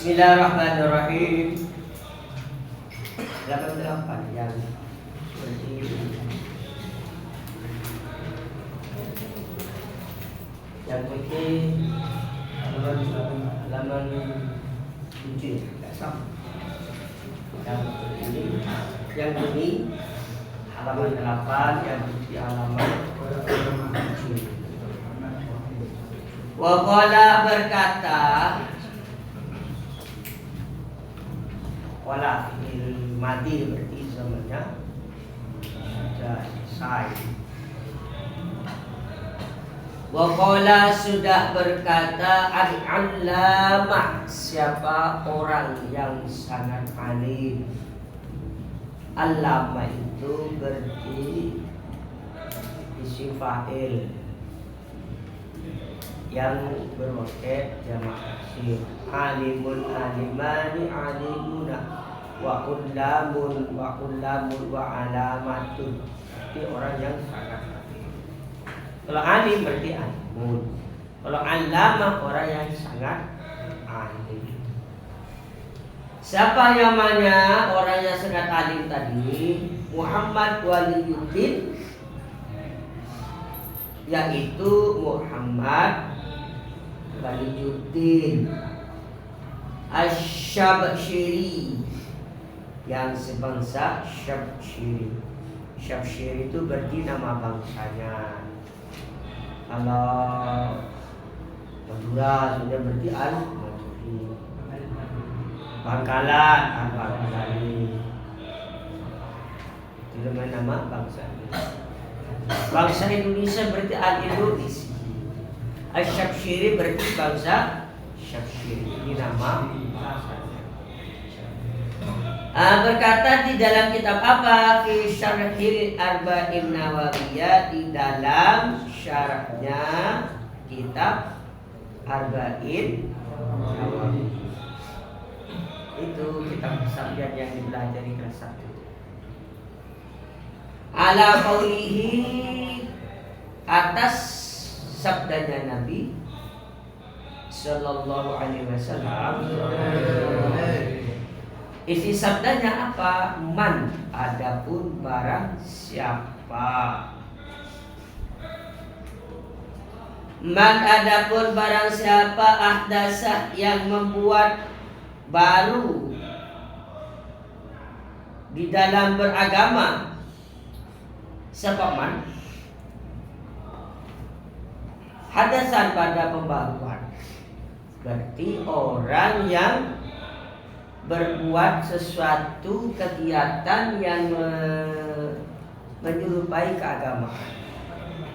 Bismillahirrahmanirrahim. Halaman 8 yang putih halaman 7 enggak sama. Yang ini halaman 8, yang putih halaman 7. Waqala berkata, wala fi'il madi berarti zamannya sudah selesai. Waqala sudah berkata al-allama, siapa orang yang sangat alim. Allama itu berarti isim fa'il yang berwakil jamak taksir. Alimun alimani alimuna wa ullamun wa alamatun. Itu orang yang sangat alim. Kalau alim berarti alimun. Kalau alama orang yang sangat alim. Siapa namanya orang yang sangat alim tadi? Muhammad Waliyuddin, yaitu Muhammad Waliyuddin Asy-Syabsyiri, yang sebangsa Syabsyiri. Syabsyiri itu berarti nama bangsanya. Kalau Madura sudah berarti Al-Maduri. Bangkalan Al-Bangkali. Itu nama bangsanya. Bangsa Indonesia berarti Al-Indonesia. Asy-Syabsyiri berarti bangsa Syabsyiri. Ini nama bahasanya. Berkata di dalam kitab apa? Fi Syarhil Arba'in Nawawiyah, di dalam syarahnya kitab Arba'in Nawawiyah. Itu kitab sabjad yang dipelajari kelas 1. Ala qaulihi, atas sabdanya Nabi sallallahu alaihi wasallam. Isi sabdanya apa? Man, adapun barang siapa. Man, adapun barang siapa ahdasa, yang membuat baru di dalam beragama. Siapa man? Hadasan pada pembaruan. Berarti orang yang berbuat sesuatu kegiatan yang menyerupai keagamaan,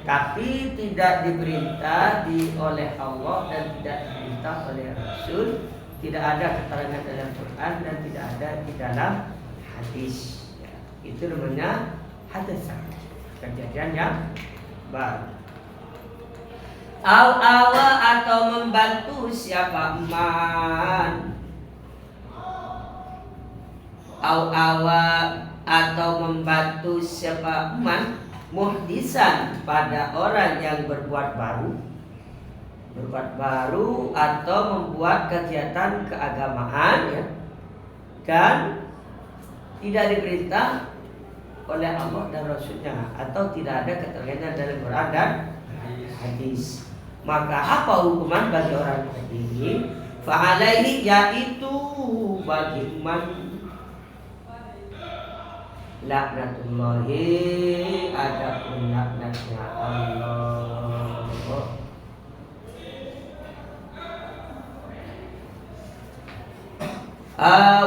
tapi tidak diperintah oleh Allah dan tidak diperintah oleh Rasul, tidak ada keterangan dalam Quran dan tidak ada di dalam hadis. Ya, itu namanya hadasan, kejadian yang baru. Awa atau membantu siapa man. Awa atau membantu siapa man, muhdisan pada orang yang berbuat baru atau membuat kegiatan keagamaan, ya, dan tidak diperintah oleh Allah dan Rasulnya, atau tidak ada keterangan dalam Quran dan hadis. Maka apa hukuman bagi orang ini? Fa'alaihi, yaitu bagi man laknatullahi, adapun laknatnya Allah.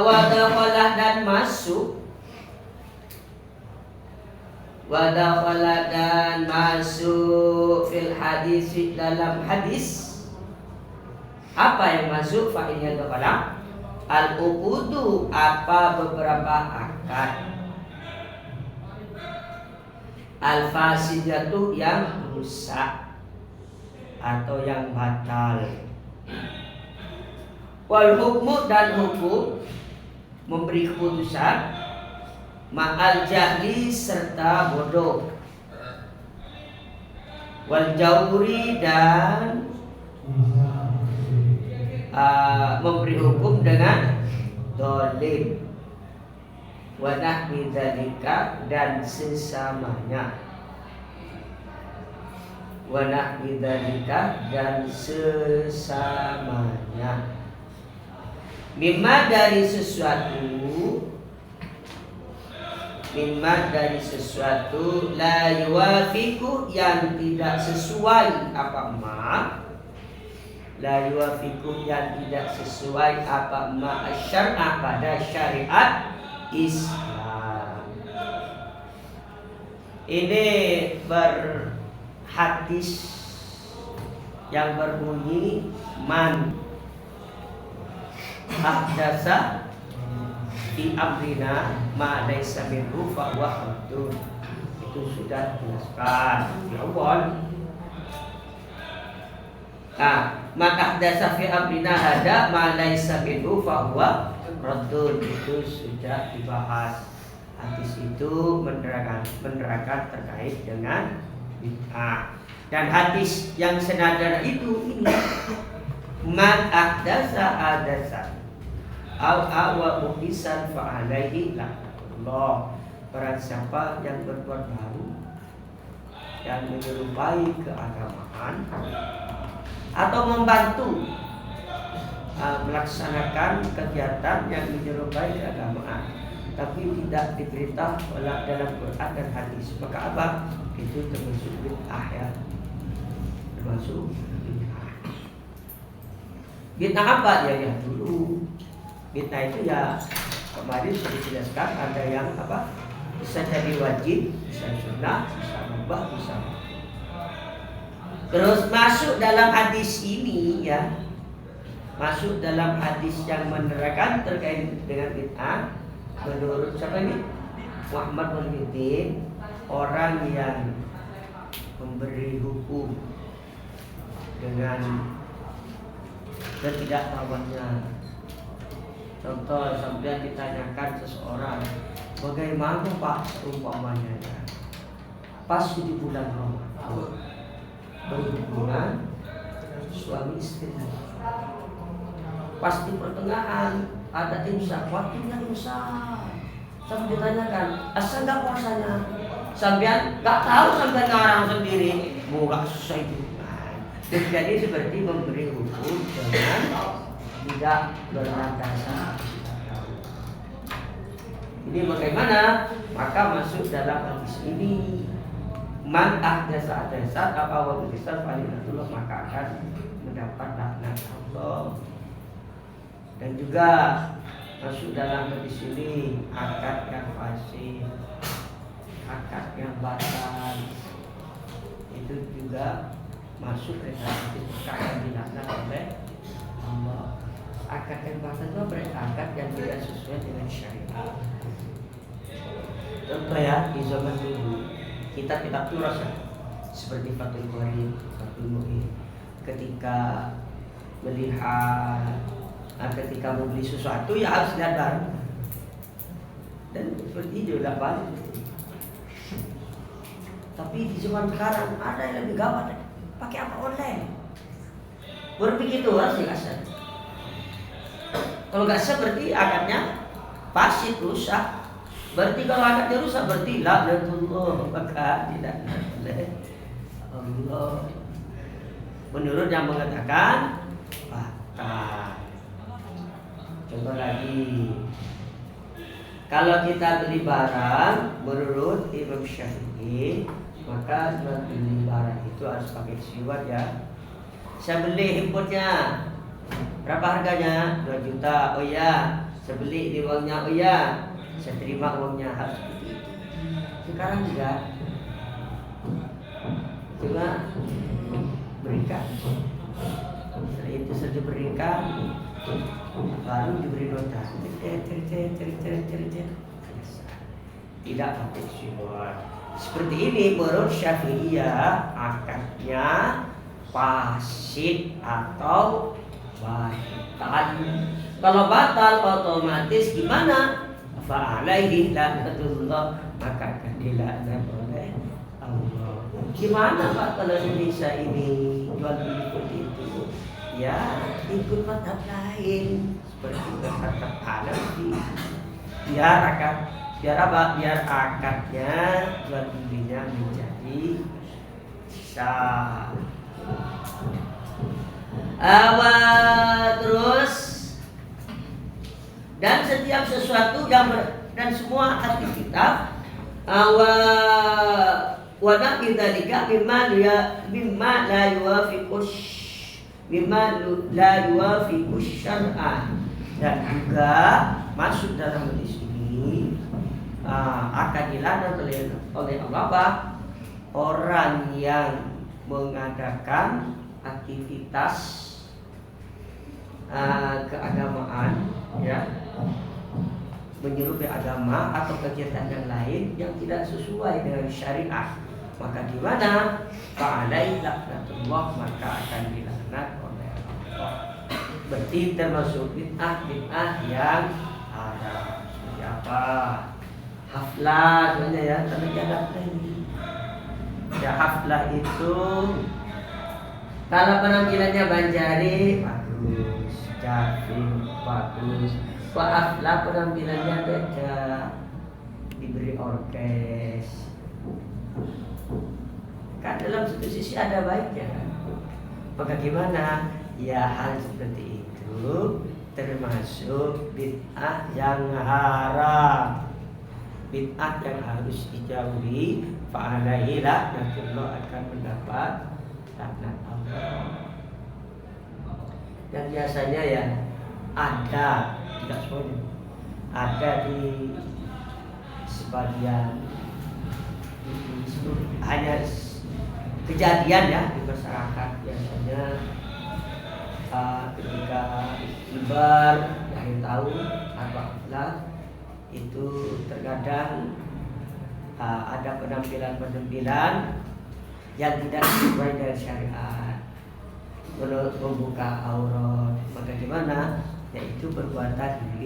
Wadakhalah, dan masuk. Wadakhalah, dan masuk fil hadis, dalam hadis. Apa yang masuk? Fa'ilnya dakhala al-uqudu, apa beberapa akad. Al-fasidatu, yang rusak atau yang batal. Wal hukmu, dan hukum, memberi keputusan. Ma'al jahli, serta bodoh. Wal jauri, dan memberi hukum dengan dolim, wa nahwi dzalika dan sesamanya, wa nahwi dzalika dan sesamanya, mimma dari sesuatu la yuwafiqu yang tidak sesuai apa ma, la yuwafiqu yang tidak sesuai apa ma syar'a pada syariat Islam. Ini berhadis yang berbunyi man ahdasa fi amrina ma laysa minhu fa huwa raddun. Itu sudah dijelaskan di awal. Man ahdasa fi amrina hada ma laysa minhu fa huwa raddun. Itu sudah dibahas. Hadis itu menerangkan terkait dengan bid'ah. Dan hadis yang senada itu ini man ahdasa hadasa awa muhdisan fa alaihi la'natullah. Barang siapa yang berbuat baru dan menyerupai keagamaan atau membantu melaksanakan kegiatan yang menyerupai keagamaan tapi tidak diperintah oleh dalam Quran dan hadis, maka apa? Itu termasuk bid'ah ya. Termasuk bid'ah. Bid'ah apa ya dulu? Bid'ah itu ya kemarin sudah dijelaskan, ada yang apa? Bisa jadi wajib, bisa sunnah, bisa mubah, bisa. Terus masuk dalam hadis ini ya, masuk dalam hadis yang menerangkan terkait dengan bid'ah menurut siapa ini? Muhammad Muhyiddin, orang yang memberi hukum dengan ketidaktahuannya. Contoh, sampai ditanyakan seseorang, bagaimana Pak seumpamanya ya? Pas di bulan Ramadan berhubungan suami istri, pas di pertengahan ada imsak, waktunya imsak. Sampai ditanyakan, asal nggak puasanya? Sampean nggak tahu, sampai ngarang sendiri, mau nggak susah itu. Jadi seperti memberi hukum dengan tidak berlandaskan. Ini bagaimana? Maka masuk dalam hadis ini, man ahdasa hadasat apa wa bisan falinatullah, maka akan mendapat laknat Allah. Dan juga masuk dalam hadis ini akad yang fasih, akad yang batal, itu juga masuk ke dalam akad yang dilaknat oleh Allah. Akad yang batal itu berarti akad yang tidak sesuai dengan syariat. Contoh ya, di zaman dulu kitab-kitab turas ya, seperti Fathul Qorib, Fathul Mu'in, ketika melihat, ketika membeli sesuatu ya harus lihat barang. Dan seperti itu lah balik. Tapi di zaman sekarang ada yang lebih gawat, pakai apa online. Berpikir itu harus dikasih. Kalau nggak seperti akadnya pasti rusak. Berarti kalau akadnya rusak berarti laknatullah, maka tidak boleh Allah. Menurut yang mengatakan batal. Contoh lagi, kalau kita beli barang menurut Imam Syafi'i, maka jual beli barang itu harus pakai siwat ya. Saya beli inputnya, berapa harganya? 2 juta. Oh ya, saya beli di uangnya. Oh ya, saya terima uangnya. Harus seperti itu. Sekarang juga cuma berikan. Setelah itu saja berikan, baru diberi nota. Tidak pakai siwat. Seperti ini menurut Syafi'iyah, akadnya fasid atau batal. Kalau batal otomatis gimana? Fa'alaihi laknatullah, maka akan dilaknat oleh Allah. Gimana Pak kalau Indonesia ini jual beli seperti itu? ya ikut mazhab lain seperti mazhab Hanafi. Biar akadnya jual belinya menjadi sah. Terus dan setiap sesuatu dan semua aktivitas wa naqidalika mimma la yuwafiqus syar'an, dan juga masuk dalam hadis ini akan dilarang oleh Allah orang yang mengadakan aktivitas keagamaan, ya, menyerupai agama atau kegiatan yang lain yang tidak sesuai dengan syariat, maka di mana fa'alaihi laknatullah, maka akan dilaknat oleh Allah. Berarti termasuk bid'ah yang haram. Seperti apa? Haflah sebenarnya, ya, tapi jangan ini. Ya, haflah itu kalau penampilannya Banjari bagus, Javin bagus. Pak haflah penampilannya beda, diberi orkes. Kan dalam satu sisi ada baiknya kan. Maka gimana? Ya, hal seperti itu termasuk bid'ah yang haram, bid'ah yang harus dijauhi. Fa'alaihi laknatullah, akan mendapat laknat Allah. Dan biasanya ya ada, tidak semuanya, ada di sebagian, hanya kejadian ya di masyarakat biasanya ketika lebar di akhir tahun atau Haflah itu terkadang ada penampilan yang tidak sesuai dengan syariat, membuka aurat, maka gimana? Yaitu perbuatan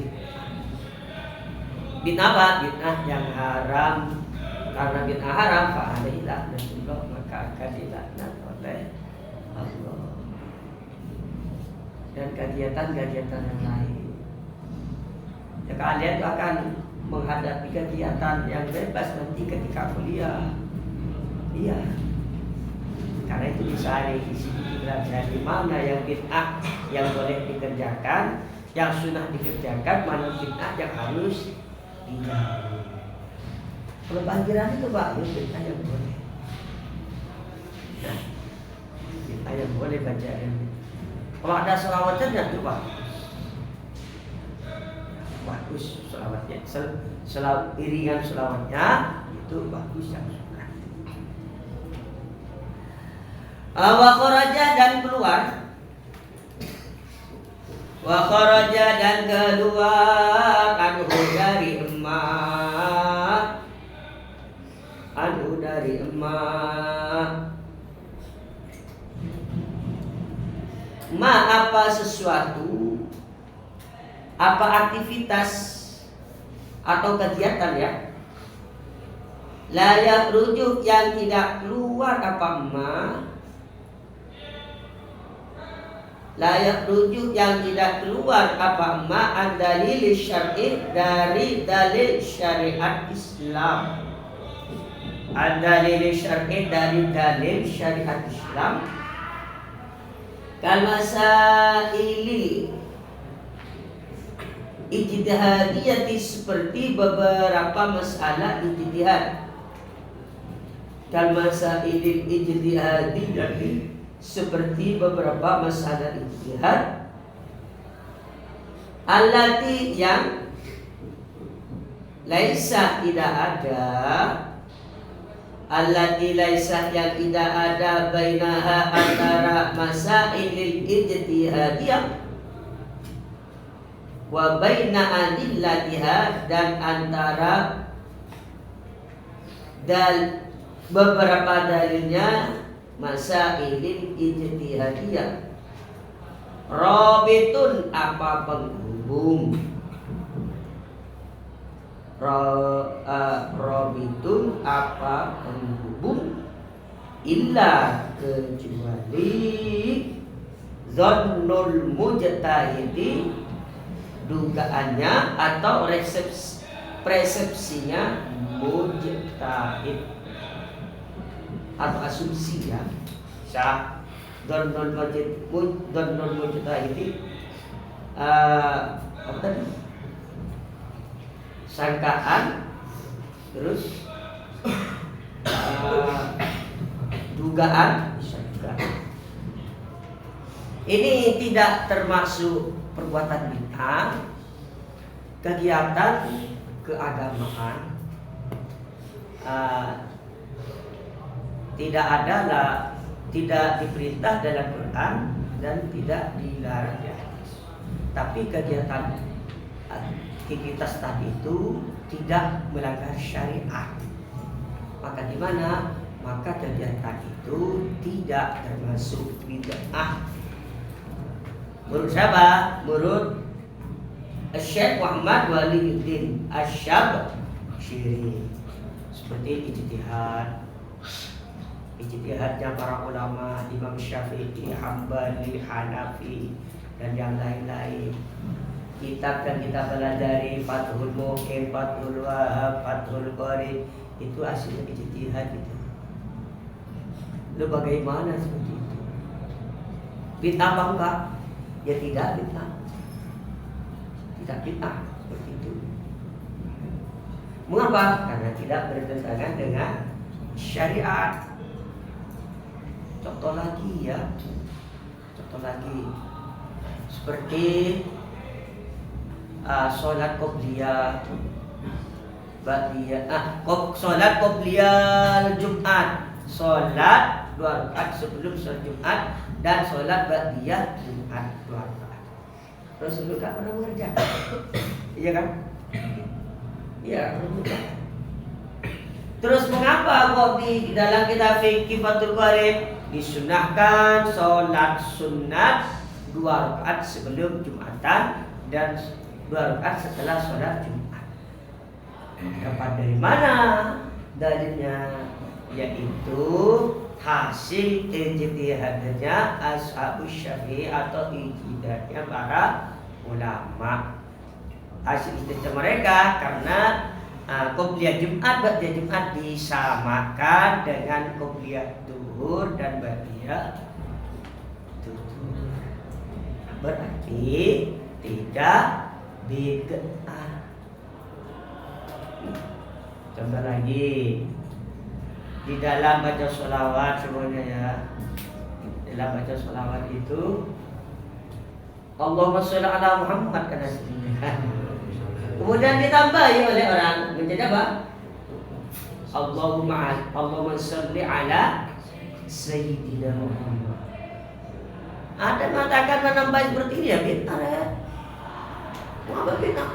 bid'ah apa? Bid'ah yang haram. Karena bid'ah haram, fa'alaihi laknatullah, maka akan dilaknat oleh Allah. Dan kegiatan-kegiatan yang lain, ya, kalian itu akan menghadapi kegiatan yang bebas nanti ketika kuliah. Iya. Karena itu bisa di sini di mana yang bid'ah yang boleh dikerjakan, yang sunnah dikerjakan, mana bid'ah yang harus dijauhi. Kalau banjiran itu Pak, itu bid'ah yang boleh. Nah, bid'ah yang boleh banjiran. Kalau ada sholawatnya itu Pak, bagus sholawatnya, iringan sholawatnya itu bagus yang sunnah. Wa kharaja, dan keluar, wa kharaja, dan keluar anhu dari emak, anhu dari emak, ma apa sesuatu, apa aktivitas atau kegiatan ya, layak rujuk yang tidak keluar apa ma, layak rujuk yang tidak keluar apa ma an dalil syar'i, dari dalil syariat Islam, an dalil syar'i, dari dalil syariat Islam, kal masaili ijtihadiyati, seperti beberapa masalah ijtihad, kal masaili ijtihadiyati, seperti beberapa masalah ijtihad, allati, yang laisa, tidak ada, allati laisa, yang tidak ada, bainaha, antara masailil ijtihadiyah, wa baina adillatiha, dan antara beberapa dalilnya masailil ijtihadiyah, rabitun, apa penghubung, rabitun, apa penghubung, illa, kecuali Dhannul mujtahidi, dugaannya atau persepsinya mujtahid atau asumsi ya. Dhannul mujtahidi apa tadi? Sangkaan, terus dugaan. Ini tidak termasuk perbuatan bid'ah, kegiatan keagamaan. Tidak diperintah dalam Quran dan tidak dilarang di hadis. Tapi kegiatan aktivitas tadi itu tidak melanggar syariat. Maka di mana? Maka kegiatan itu tidak termasuk bid'ah. Menurut siapa? Menurut Syekh Muhammad Waliuddin Asy-Syabsyiri. Seperti ijtihadnya para ulama, Imam Syafi'i, Hambali, Hanafi, dan yang lain-lain. Kitab yang kita pelajari, Fathul Muqim, Fathul Wahab, Fathul Qarib, itu hasilnya ijtihad itu. Lalu bagaimana seperti itu? Bid'ah apa enggak? Ya tidak bid'ah. Tidak bid'ah seperti itu. Mengapa? Karena tidak bertentangan dengan syariat. Contoh lagi ya. Contoh lagi. Seperti sholat qobliyah, ba'diyah. Sholat qobliyah Jumat. Sholat 2 rakaat sebelum sholat Jumat dan sholat ba'diyah Jumat 2 rakaat. Rasulullah tak pernah mengerjakan. Iya kan? Iya, mengerjakan. Terus mengapa kok di dalam kitab fikih Fathul Qarib disunahkan sholat sunat 2 rakaat sebelum Jumatan dan 2 rakaat setelah sholat Jumat? Dapat dari mana dalilnya? Yaitu hasil ijtihadnya Ashabus Syafi'i atau ijtihadnya para ulama. Hasil ijtihad mereka karena qobliyah Jumat, ba'diyah Jumat disamakan dengan qobliyah Zuhur dan ba'diyah Zuhur. Berarti tidak bid'ah. Contoh lagi, di dalam baca sholawat semuanya ya. Dalam baca sholawat itu Allahumma sholli ala Muhammad kan hasilnya. Kemudian ditambahi oleh orang menjadi apa? Allahumma sholli ala Sayyidina Muhammad. Ada mengatakan menambah seperti ini ya bid'ah ya. Mengapa bid'ah?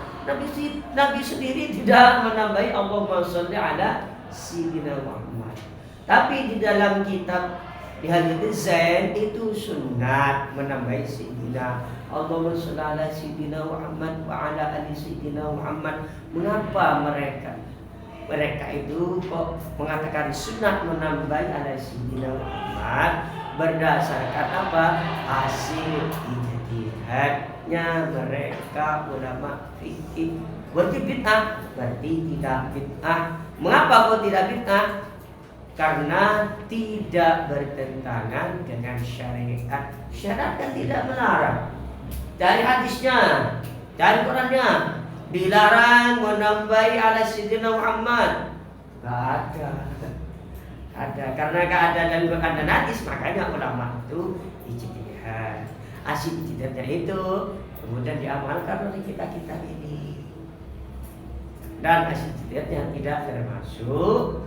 Nabi sendiri tidak menambahi Allahumma sholli ala Sayyidina Muhammad. Tapi di dalam kitab di hadits Zain itu sunat menambahi Sayyidina. Allahumma sholli ala Sayyidina Muhammad wa ala ali Sayyidina Muhammad. Mengapa mereka itu kok mengatakan sunat menambahi ala Sayyidina Muhammad? Berdasarkan apa? Hasil ijtihadnya mereka ulama fikih. Berarti bid'ah? Berarti tidak bid'ah. Mengapa kok tidak bid'ah? Karena tidak bertentangan dengan syariat. Syariat kan tidak melarang. Dari hadisnya, dari Qurannya dilarang menambahi ala Sayyidina Muhammad. Gak ada. Karena gak ada dalam Quran dan hadis, makanya ulama itu ijtihad. Hasil ijtihadnya itu kemudian diamalkan oleh kita ini. Dan hasil ijtihadnya tidak termasuk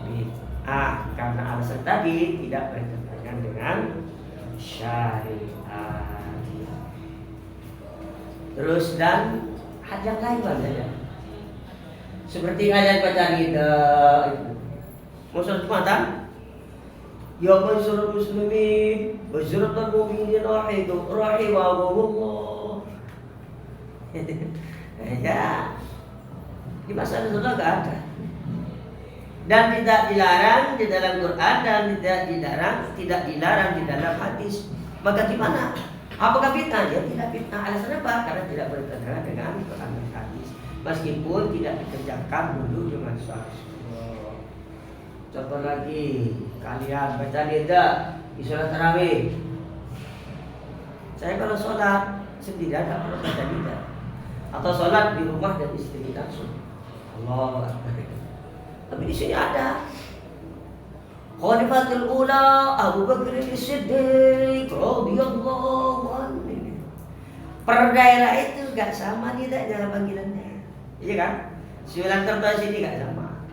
bid'ah karena alasan tadi tidak bertentangan dengan syariat. Terus dan yang lain saja. Seperti ayat baca ridha itu. Maksud Jumatan? Ya masyarakat muslimin, masyarakat mu'minin rahimahumullah. Ya. Di masa Rasulullah enggak ada. Dan tidak dilarang di dalam Quran dan tidak dilarang di dalam hadis. Maka di mana? Apakah fitnah? Ya tidak fitnah. Alasannya apa? Karena tidak bertentangan dengan Quran dan hadis. Meskipun tidak dikerjakan dulu dengan syahs. Contoh lagi, kalian baca nida di sholat tarawih. Saya kalau sholat sendirian tidak perlu baca nida. Atau sholat di rumah dan istri langsung. Allah Akbar. Tapi di sini ada Khalifatul Ula Abu Bakar As-Siddiq radhiyallahu anhu. Per daerah itu gak sama nidanya panggilannya. Iya kan? Sembilan kertas ini gak sama.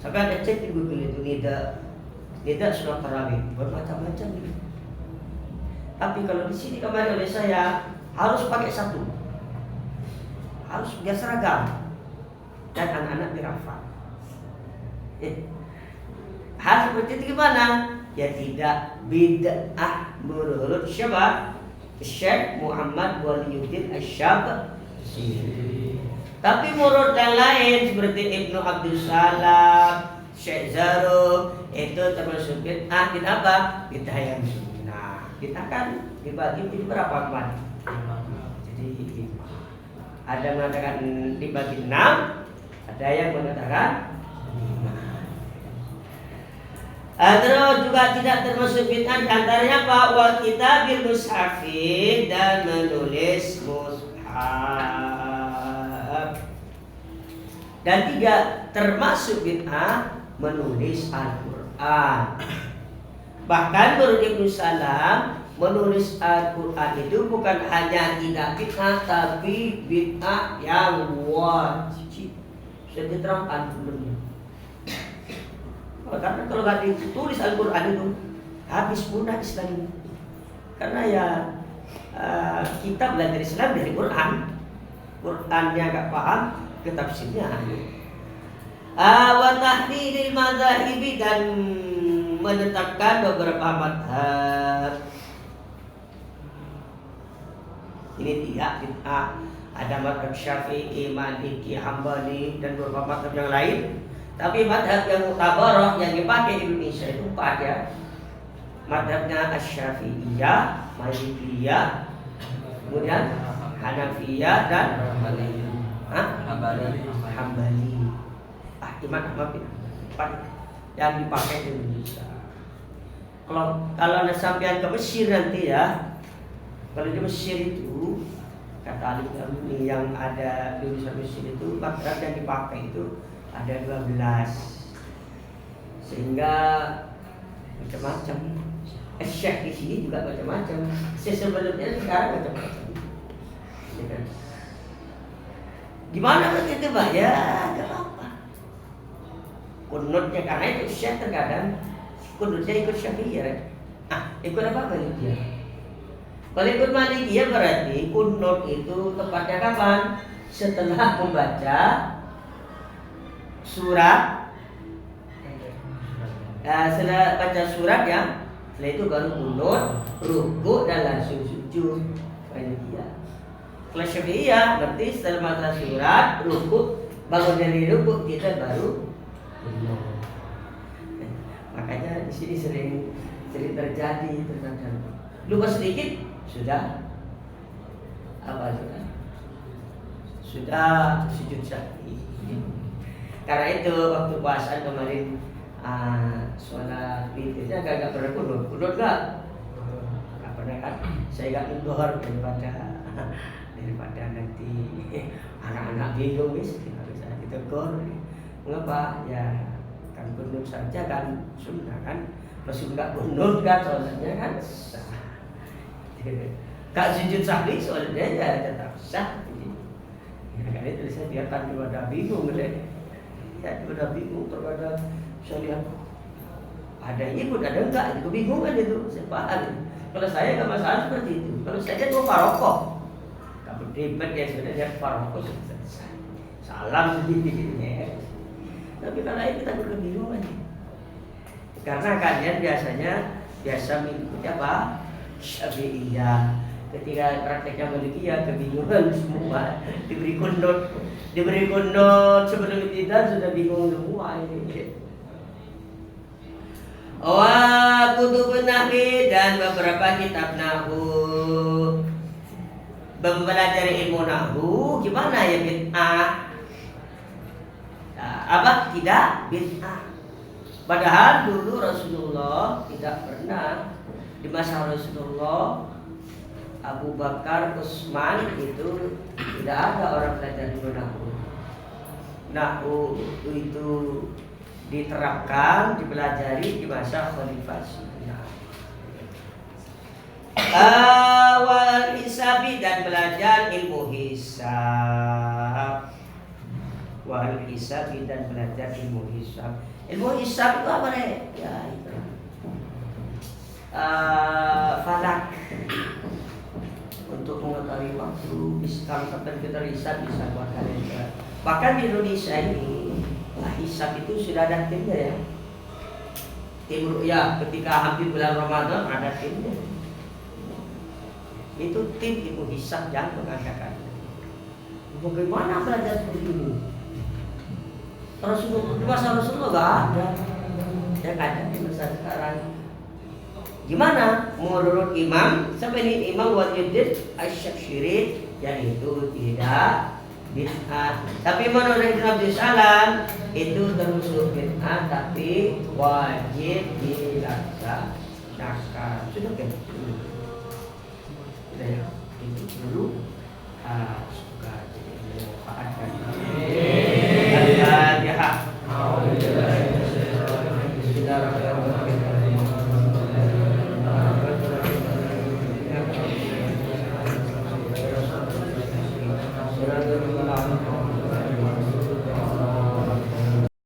Sampai ada cek di Google itu nida sholat tarawih bermacam-macam gitu. Tapi kalau di sini kemarin oleh saya harus pakai satu, harus biar seragam dan anak-anak dirafal. Hal seperti itu gimana? Ya tidak bid'ah menurut siapa? Syekh Muhammad Waliyuddin Asy-Syab'ili. Tapi menurut yang lain seperti Ibnu Abdul Salam, Syekh Zarruq itu termasuk bid'ah. Bid'ah apa? Bid'ah yang sunnah. Kita kan dibagi menjadi berapa teman? Jadi 5. Ada yang mengatakan dibagi 6, ada yang mengatakan 5. Terus juga tidak termasuk bid'ah antaranya apa? Wa kitabil mushafi dan menulis mushaf. Dan tidak termasuk bid'ah menulis Al-Quran. Bahkan menurut Ibnu Salam, menulis Al-Quran itu bukan hanya tidak bid'ah, tapi bid'ah yang wajib. Sudah diterangkan sebelumnya. Karena kalau nggak ditulis Al-Quran itu habis punah Islam ini. Karena ya kita belajar Islam dari Quran. Qurannya nggak paham, ke tafsirnya. Wa tahdidil madzahibi dan menetapkan beberapa madhab. Ini tidak bid'ah. Ada madhab Syafi'i, Maliki, Hambali dan beberapa madhab yang lain. Tapi madhab yang mutabarah yang dipakai di Indonesia itu 4 ya. Madhabnya Asy-Syafi'iyah, Malikiyah, kemudian Hanafiyah dan Hambali. Imam Ahmad bin Hanbal yang dipakai di Indonesia. Kalau Anda sampai ke Mesir nanti ya, kalau di Mesir itu kata ahli yang ada di Mesir itu madhab yang dipakai itu ada 12, sehingga macam-macam. Syekh di sini juga macam-macam. Sebelumnya sekarang macam-macam. Gimana begitu Pak? Ya gak apa-apa. Kunutnya karena itu Syekh terkadang kunutnya ikut Syafi'iyah. Ikut apa Malikiyah? Kalau ikut Malikiyah berarti kunut itu tepatnya kapan? Setelah membaca surat. Setelah baca surat ya, setelah itu baru kunut, ruku dan langsung sujud. Malikiyah. Kalau Syafi'iyah berarti setelah baca surat, ruku, bangun dari ruku kita baru kunut. Makanya di sini sering terjadi terkadang lupa sedikit sudah sudah sujud Syafi'i. Karena itu waktu puasa kemarin sholat witirnya agak pernah kunut gak pernah kan? Saya gak mendohor daripada nanti anak-anak bingung harus ditegur. Mengapa? Ya kan kunut saja kan sunnah kan, masih nggak kunut kan sholatnya kan sah. Gak sujud sahwi sholatnya ya tetap sah. Ya kan itu saya biarkan daripada bingung deh. Ya daripada bingung terkadang saya lihat ada ikut ada enggak itu kebingungan itu saya paham. Kalau saya nggak masalah seperti itu. Kalau saya mau parokoh, kamu ribet ya sebenarnya parokoh selesai. Salam sedikit ya. Tapi kalau ini kita berkebingungan. Karena kalian biasa mengikuti apa? Syafi'iyah. Ketika prakteknya Malikiyah kebingungan semua. Diberi kunut sebelum tidur sudah bingung semua ini. Wa kutubun nahwi dan beberapa kitab nahwu. Mempelajari ilmu nahwu gimana ya bid'ah? Nah, apa? Tidak bid'ah. Padahal dulu Rasulullah tidak pernah, di masa Rasulullah Abu Bakar, Utsman itu tidak ada orang belajar ilmu nahwu. Nahwu itu diterapkan, dipelajari di masa Khalifah Syina. Awal hisabi dan belajar ilmu hisab. Wal hisabi dan belajar ilmu hisab. Ilmu hisab itu apa nih? Ya itu. Falak untuk mengetahui waktu. Kalau komputer hisab bisa buat kalender. Bahkan di Indonesia ini hisab itu sudah ada timnya ya. Tim ya ketika hampir bulan Ramadan ada timnya. Itu tim ilmu hisab yang mengadakan. Bagaimana belajar seperti ini? Rasulullah, di masa Rasulullah gak ada. Ya ada di masa sekarang. Gimana? Menurut Imam, sampai ini Imam Wahyuddin Asy-Syafiri, yaitu tidak bid'ah. Tapi menurut Ibnu Abdus Salam itu termasuk bid'ah, tapi wajib dilaksanakan. Sudah kan? Sudah ya. Itu dulu.